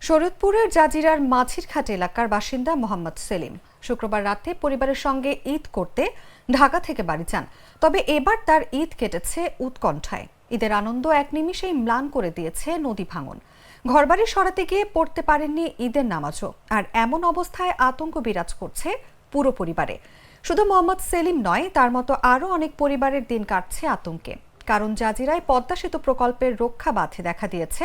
শরীয়তপুরের জাজিরার মাঝিরঘাট এলাকার বাসিন্দা মোহাম্মদ সেলিম শুক্রবার রাতে পরিবারের সঙ্গে ঈদ করতে ঢাকা থেকে বাড়ি যান। তবে এবার তার ঈদ কেটেছে উৎকণ্ঠায়। ঈদের আনন্দ এক নিমিষেই ম্লান করে দিয়েছে নদী ভাঙন। ঘরবাড়ি সরাতে গিয়ে পড়তে পারেননি ঈদের নামাজও। আর এমন অবস্থায় আতঙ্ক বিরাজ করছে পুরো পরিবারে। শুধু মোহাম্মদ সেলিম নয়, তার মতো আরও অনেক পরিবারের দিন কাটছে আতঙ্কে। কারণ জাজিরায় পদ্মা সেতু প্রকল্পের রক্ষা বাঁধে দেখা দিয়েছে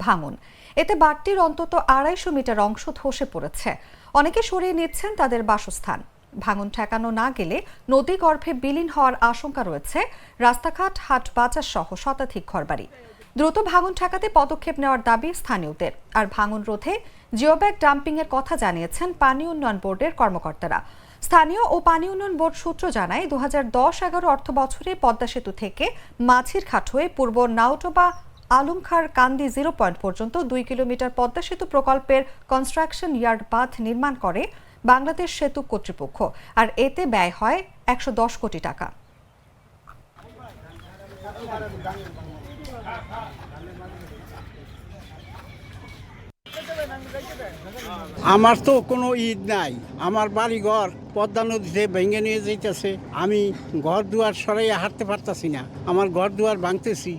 ভাঙন। এতে বাঁধটির অন্তত ২৫০ মিটার অংশ ধসে পড়েছে। অনেকে সরিয়ে নিচ্ছেন তাদের বাসস্থান। ভাঙন ঠেকানো না গেলে নদী গর্ভে বিলীন হওয়ার আশঙ্কা রয়েছে রাস্তাঘাট, হাট বাজার সহ শতাধিক ঘরবাড়ি। দ্রুত ভাঙন ঠেকাতে পদক্ষেপ নেওয়ার দাবি স্থানীয়দের। আর ভাঙন রোধে জিওব্যাগ ডাম্পিংয়ের কথা জানিয়েছেন পানি উন্নয়ন বোর্ডের কর্মকর্তারা। স্থানীয় ও পানি উন্নয়ন বোর্ড সূত্র জানায়, ২০১০-১১ অর্থ বছরে পদ্মা সেতু থেকে মাঝিরঘাট হয়ে পূর্ব নাওটোবা আলমখার কান্দি 0 পয়েন্ট পর্যন্ত ২ কিলোমিটার পদ্মা সেতু প্রকল্পের কনস্ট্রাকশন ইয়ার্ড বাঁধ নির্মাণ করে বাংলাদেশ সেতু কর্তৃপক্ষ। আর এতে ব্যয় হয় ১১০ কোটি টাকা। আমার তো কোনো ঈদ নাই। আমার বাড়ি ঘর পদ্মা নদীতে ভেঙে নিয়ে যাইতেছে। আমি ঘর দুয়ার সরাইয়া হাঁটতে পারতাছি না। আমার ঘর দুয়ার ভাঙতেছি।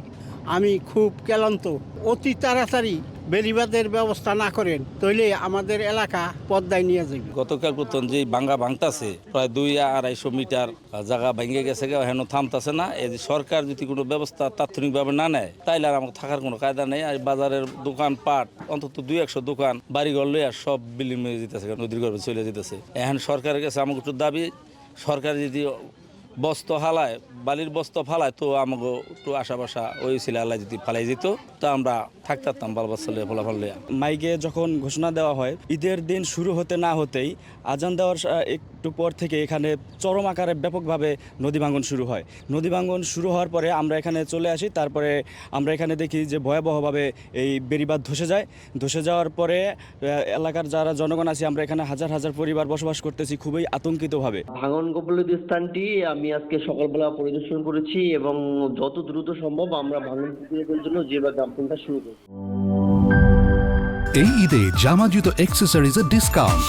আমি খুব ক্লান্ত। অতি তাড়াতাড়ি বেড়িবাঁধের ব্যবস্থা না করেন তাহলে আমাদের এলাকা পদ্মায় নিয়ে যাবে। গতকাল পর্যন্ত যে ভাঙ্গা ভাঙতাছে প্রায় ২-২৫০ মিটার জায়গা ভেঙে গেছে, হেন থামতাছে না। এই যে সরকার যদি কোনো ব্যবস্থা তাৎক্ষণিকভাবে না নেয় তাইলে আর আমাকে থাকার কোনো কায়দা নেই। আর বাজারের দোকানপাট অন্তত ২-১০০ দোকান বাড়িঘর লইয়া সব বিলীন হয়ে যেতেছে, নদীর গর্ভে চলে যেতেছে। এখন সরকারের কাছে আমাকে একটু দাবি, সরকার যদি বস্ত হালায়, বালির বস্ত ফালায় তো আমাকে একটু আশা বাসা ওই ছিল আল্লাহ যদি ফালাই যেত তা আমরা থাকতাম বালবাচ্চা ফলাফল লইয়া। মাইকে যখন ঘোষণা দেওয়া হয় ঈদের দিন শুরু হতে না হতেই আজান দেওয়ার একটু পর থেকে এখানে চরম আকারে ব্যাপকভাবে নদী ভাঙন শুরু হয়। নদী ভাঙন শুরু হওয়ার পরে আমরা এখানে চলে আসি। তারপরে আমরা এখানে দেখি যে ভয়াবহভাবে এই বেড়িবাঁধ ধসে যায়। ধসে যাওয়ার পরে এলাকার যারা জনগণ আছে, আমরা এখানে হাজার হাজার পরিবার বসবাস করতেছি খুবই আতঙ্কিতভাবে। ভাঙন কবলিত স্থানটি আমি আজকে সকালবেলা পরিদর্শন করেছি এবং যত দ্রুত সম্ভব আমরা ভাঙন প্রতিরোধের জন্য জিওব্যাগ ডাম্পিংটা শুরু করব। এই ঈদে জামা জুতো অ্যাক্সেসরিজের ডিসকাউন্ট।